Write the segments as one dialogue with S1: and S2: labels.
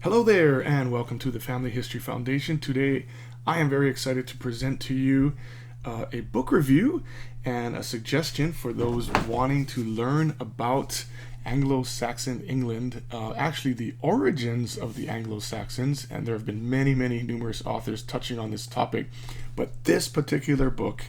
S1: Hello there, and welcome to the Family History Foundation. Today, I am very excited to present to you a book review and a suggestion for those wanting to learn about Anglo-Saxon England, actually the origins of the Anglo-Saxons, and there have been many, numerous authors touching on this topic. But this particular book,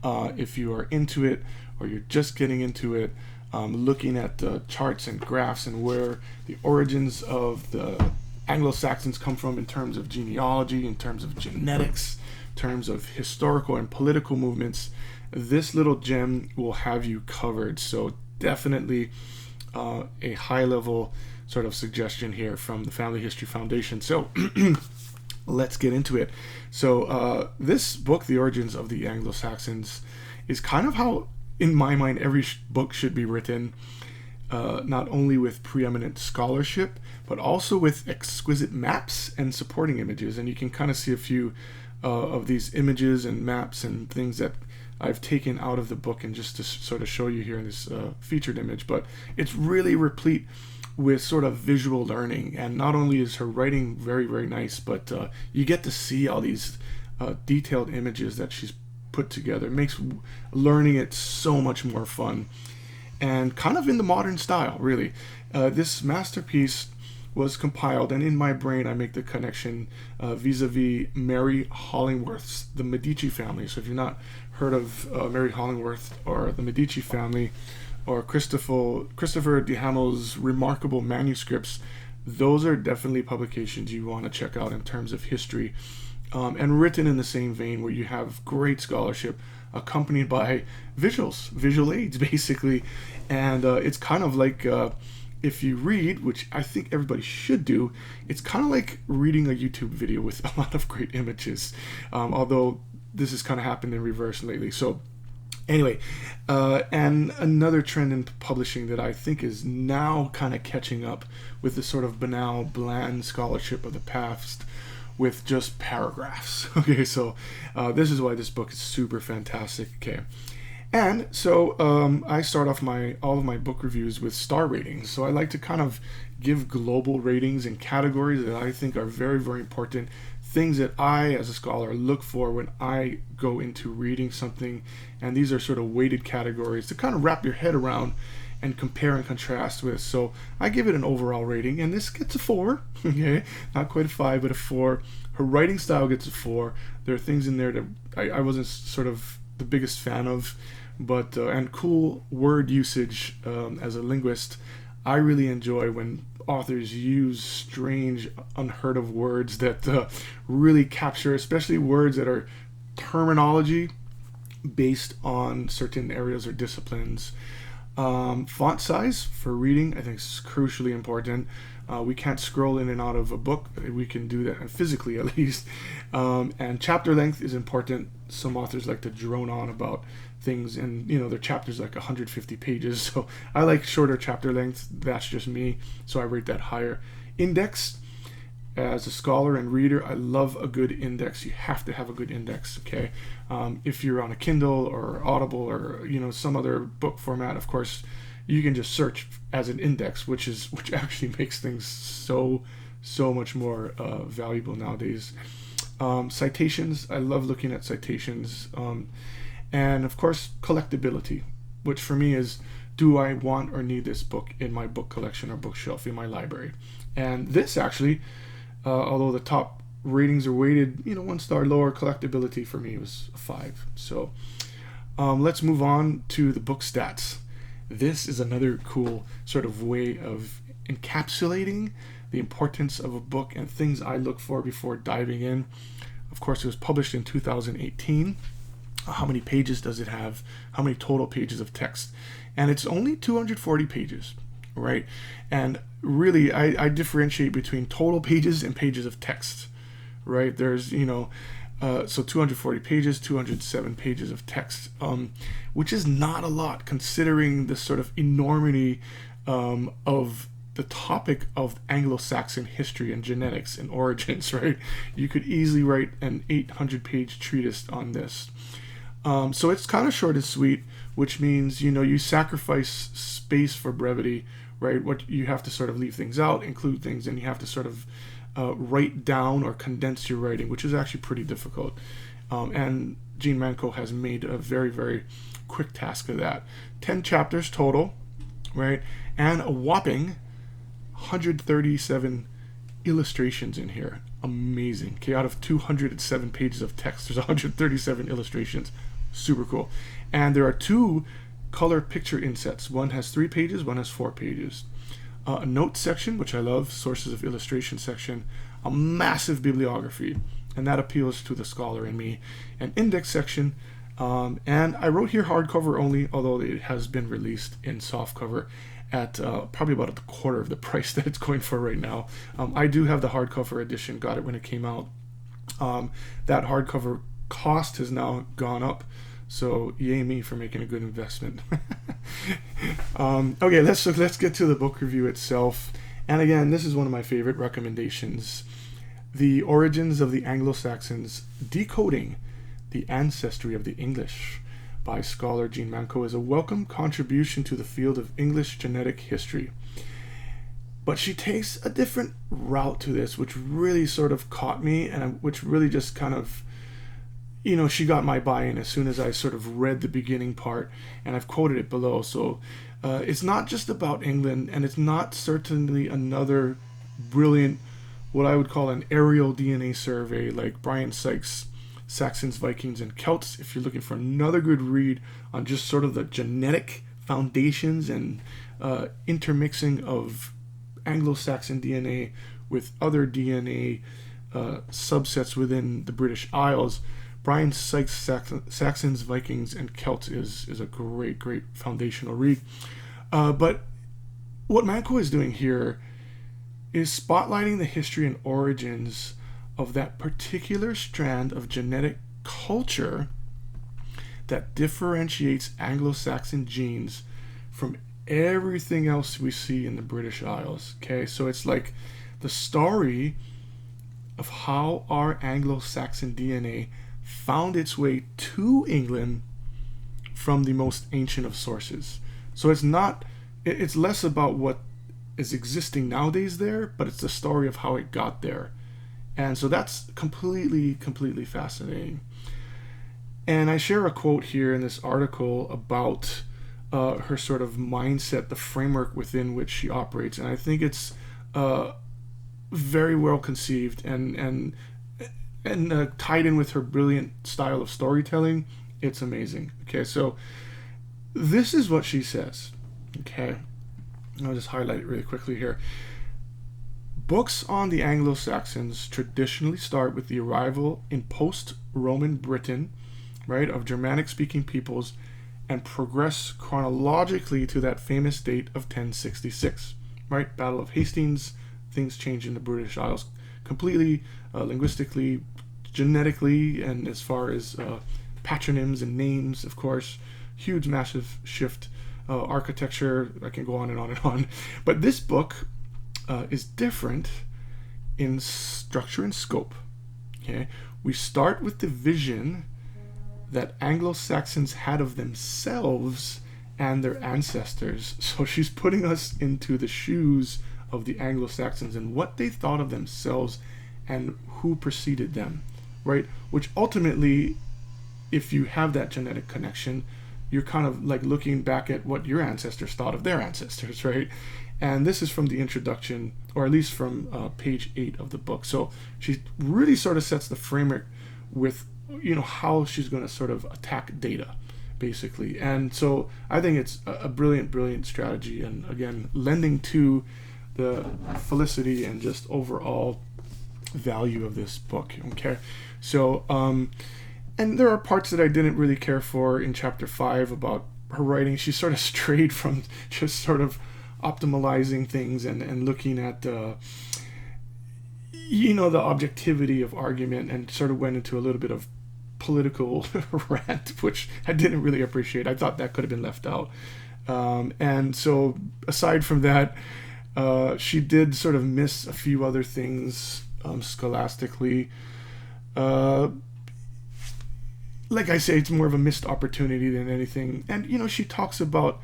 S1: if you are into it or you're just getting into it, looking at the charts and graphs and where the origins of the Anglo-Saxons come from in terms of genealogy, in terms of genetics, in terms of historical and political movements, this little gem will have you covered. So definitely a high-level sort of suggestion here from the Family History Foundation. So let's get into it. So this book, The Origins of the Anglo-Saxons, is kind of how, in my mind, every book should be written. Not only with preeminent scholarship, but also with exquisite maps and supporting images. And you can kind of see a few of these images and maps and things that I've taken out of the book and just to sort of show you here in this featured image. But it's really replete with sort of visual learning. And not only is her writing very, very nice, but you get to see all these detailed images that she's put together. It makes learning it so much more fun. And kind of in the modern style, really. This masterpiece was compiled, and in my brain I make the connection vis-a-vis Mary Hollingworth's The Medici Family. So if you've not heard of Mary Hollingworth or The Medici Family or Christopher De Hamel's remarkable manuscripts, those are definitely publications you want to check out in terms of history, and written in the same vein where you have great scholarship accompanied by visual aids, basically. And it's kind of like, if you read, which I think everybody should do, it's kind of like reading a YouTube video with a lot of great images, although this has kind of happened in reverse lately. So anyway, and another trend in publishing that I think is now kind of catching up with the sort of banal, bland scholarship of the past, with just paragraphs. Okay, so this is why this book is super fantastic. Okay, and so I start off all of my book reviews with star ratings. So I like to kind of give global ratings and categories that I think are very, very important, things that I as a scholar look for when I go into reading something. And these are sort of weighted categories to kind of wrap your head around and compare and contrast with. So I give it an overall rating, and this gets a 4. Okay, not quite a 5, but a 4. Her writing style gets a 4. There are things in there that I wasn't sort of the biggest fan of, but and cool word usage. As a linguist, I really enjoy when authors use strange, unheard of words that really capture, especially words that are terminology based on certain areas or disciplines. Font size for reading, I think, is crucially important. We can't scroll in and out of a book. We can do that physically, at least. And chapter length is important. Some authors like to drone on about things, and their chapters like 150 pages. So I like shorter chapter length. That's just me. So I rate that higher. Index. As a scholar and reader, I love a good index. You have to have a good index, okay? If you're on a Kindle or Audible or some other book format, of course, you can just search as an index, which actually makes things so much more valuable nowadays. Citations, I love looking at citations, and of course, collectability, which for me is, do I want or need this book in my book collection or bookshelf in my library? And this actually, although the top ratings are weighted, 1 star lower, collectability for me was a 5. So let's move on to the book stats. This is another cool sort of way of encapsulating the importance of a book and things I look for before diving in. Of course, it was published in 2018. How many pages does it have? How many total pages of text? And it's only 240 pages, right? And really, I differentiate between total pages and pages of text, right? There's, so 240 pages, 207 pages of text, which is not a lot considering the sort of enormity of the topic of Anglo-Saxon history and genetics and origins, right? You could easily write an 800-page treatise on this. So it's kind of short and sweet, which means, you sacrifice space for brevity right? What you have to sort of leave things out, include things, and you have to sort of write down or condense your writing, which is actually pretty difficult. And Jean Manco has made a very, very quick task of that. 10 chapters total, right? And a whopping 137 illustrations in here. Amazing. Okay, out of 207 pages of text, there's 137 illustrations. Super cool. And there are 2 color picture insets. One has 3 pages, one has 4 pages. A note section, which I love, sources of illustration section, a massive bibliography, and that appeals to the scholar in me. An index section, and I wrote here hardcover only, although it has been released in softcover at probably about a quarter of the price that it's going for right now. I do have the hardcover edition, got it when it came out. That hardcover cost has now gone up, so yay me for making a good investment. Okay, let's get to the book review itself. And again, this is one of my favorite recommendations. The Origins of the Anglo-Saxons, Decoding the Ancestry of the English by scholar Jean Manco is a welcome contribution to the field of English genetic history. But she takes a different route to this, which really sort of caught me, and which really just kind of, she got my buy-in as soon as I sort of read the beginning part, and I've quoted it below. So it's not just about England, and it's not certainly another brilliant, what I would call an aerial DNA survey like Brian Sykes' Saxons, Vikings, and Celts. If you're looking for another good read on just sort of the genetic foundations and intermixing of Anglo-Saxon DNA with other DNA subsets within the British Isles, Brian Sykes' Saxons, Vikings, and Celts is a great foundational read. But what Manco is doing here is spotlighting the history and origins of that particular strand of genetic culture that differentiates Anglo-Saxon genes from everything else we see in the British Isles. Okay, so it's like the story of how our Anglo-Saxon DNA found its way to England from the most ancient of sources. So it's less about what is existing nowadays there, but it's the story of how it got there. And so that's completely fascinating. And I share a quote here in this article about her sort of mindset, the framework within which she operates. And I think it's very well conceived and tied in with her brilliant style of storytelling. It's amazing. Okay, so this is what she says. Okay, I'll just highlight it really quickly here. Books on the Anglo-Saxons traditionally start with the arrival in post-Roman Britain, right, of Germanic-speaking peoples, and progress chronologically to that famous date of 1066, right? Battle of Hastings. Things change in the British Isles completely, linguistically, genetically, and as far as patronyms and names, of course. Huge, massive shift. Architecture, I can go on and on and on. But this book is different in structure and scope. Okay, we start with the vision that Anglo-Saxons had of themselves and their ancestors. So she's putting us into the shoes of the Anglo-Saxons and what they thought of themselves and who preceded them, right? Which ultimately, if you have that genetic connection, you're kind of like looking back at what your ancestors thought of their ancestors, right? And this is from the introduction, or at least from page 8 of the book. So she really sort of sets the framework with, how she's going to sort of attack data, basically. And so I think it's a brilliant strategy, and again, lending to the felicity and just overall value of this book. Okay, so and there are parts that I didn't really care for in chapter 5 about her writing. She sort of strayed from just sort of optimizing things and looking at the objectivity of argument, and sort of went into a little bit of political rant, which I didn't really appreciate. I thought that could have been left out. And so aside from that, she did sort of miss a few other things scholastically. Like I say, it's more of a missed opportunity than anything. And, she talks about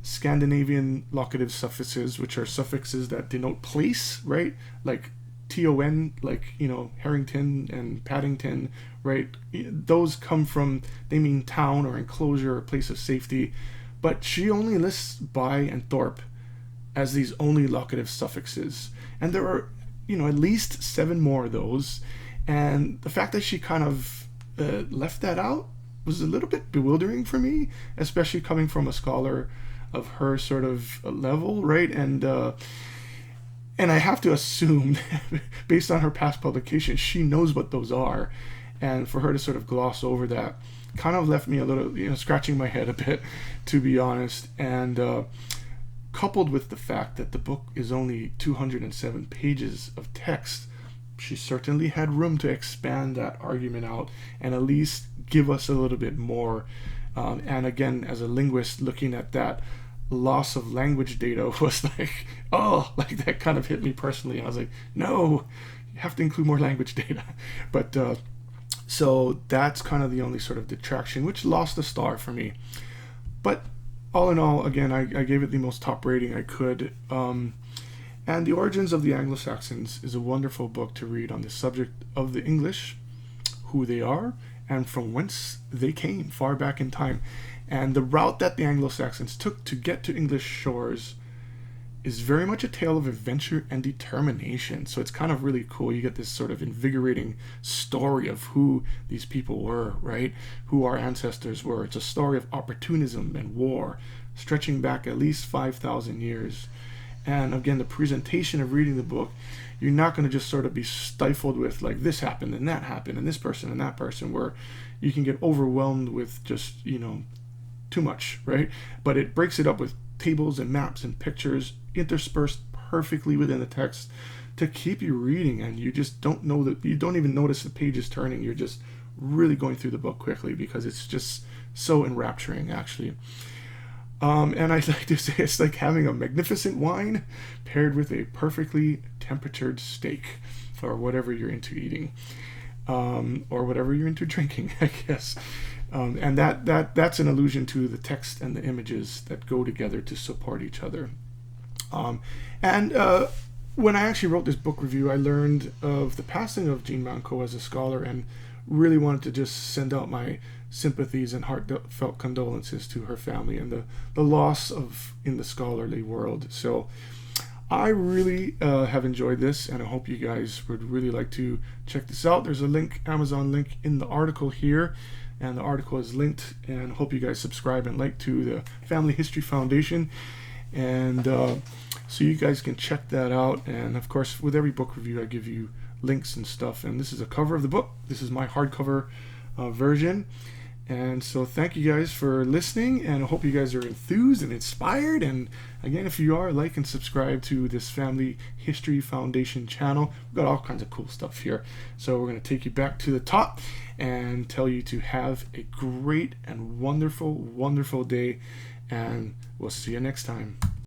S1: Scandinavian locative suffixes, which are suffixes that denote place, right? Like ton, like, Harrington and Paddington, right? Those come from, they mean town or enclosure or place of safety. But she only lists by and thorp as these only locative suffixes. And there are, at least 7 more of those. And the fact that she kind of left that out was a little bit bewildering for me, especially coming from a scholar of her sort of level, right? And I have to assume, based on her past publications, she knows what those are. And for her to sort of gloss over that kind of left me a little, scratching my head a bit, to be honest. And coupled with the fact that the book is only 207 pages of text, she certainly had room to expand that argument out and at least give us a little bit more. And again, as a linguist, looking at that loss of language data was like, like that kind of hit me personally. I was like, no, you have to include more language data. But so that's kind of the only sort of detraction, which lost a star for me. But all in all, again, I gave it the most top rating I could. And The Origins of the Anglo-Saxons is a wonderful book to read on the subject of the English, who they are, and from whence they came far back in time. And the route that the Anglo-Saxons took to get to English shores is very much a tale of adventure and determination. So it's kind of really cool. You get this sort of invigorating story of who these people were, right? Who our ancestors were. It's a story of opportunism and war, stretching back at least 5,000 years. And again, the presentation of reading the book, you're not going to just sort of be stifled with like this happened and that happened and this person and that person, where you can get overwhelmed with just, too much, right? But it breaks it up with tables and maps and pictures interspersed perfectly within the text to keep you reading, and you just don't know that, you don't even notice the pages turning. You're just really going through the book quickly because it's just so enrapturing, actually. And I like to say it's like having a magnificent wine paired with a perfectly temperatured steak, or whatever you're into eating, or whatever you're into drinking, I guess. And that's an allusion to the text and the images that go together to support each other. And when I actually wrote this book review, I learned of the passing of Jean Manco as a scholar, and really wanted to just send out my sympathies and heartfelt condolences to her family and the loss of in the scholarly world. So I really have enjoyed this, and I hope you guys would really like to check this out. There's a link, Amazon link, in the article here, and the article is linked, and hope you guys subscribe and like to the Family History Foundation, and so you guys can check that out. And of course, with every book review, I give you links and stuff, and this is a cover of the book. This is my hardcover version. And so thank you guys for listening, and I hope you guys are enthused and inspired. And again, if you are, like and subscribe to this Family History Foundation channel. We've got all kinds of cool stuff here. So we're going to take you back to the top and tell you to have a great and wonderful, wonderful day. And we'll see you next time.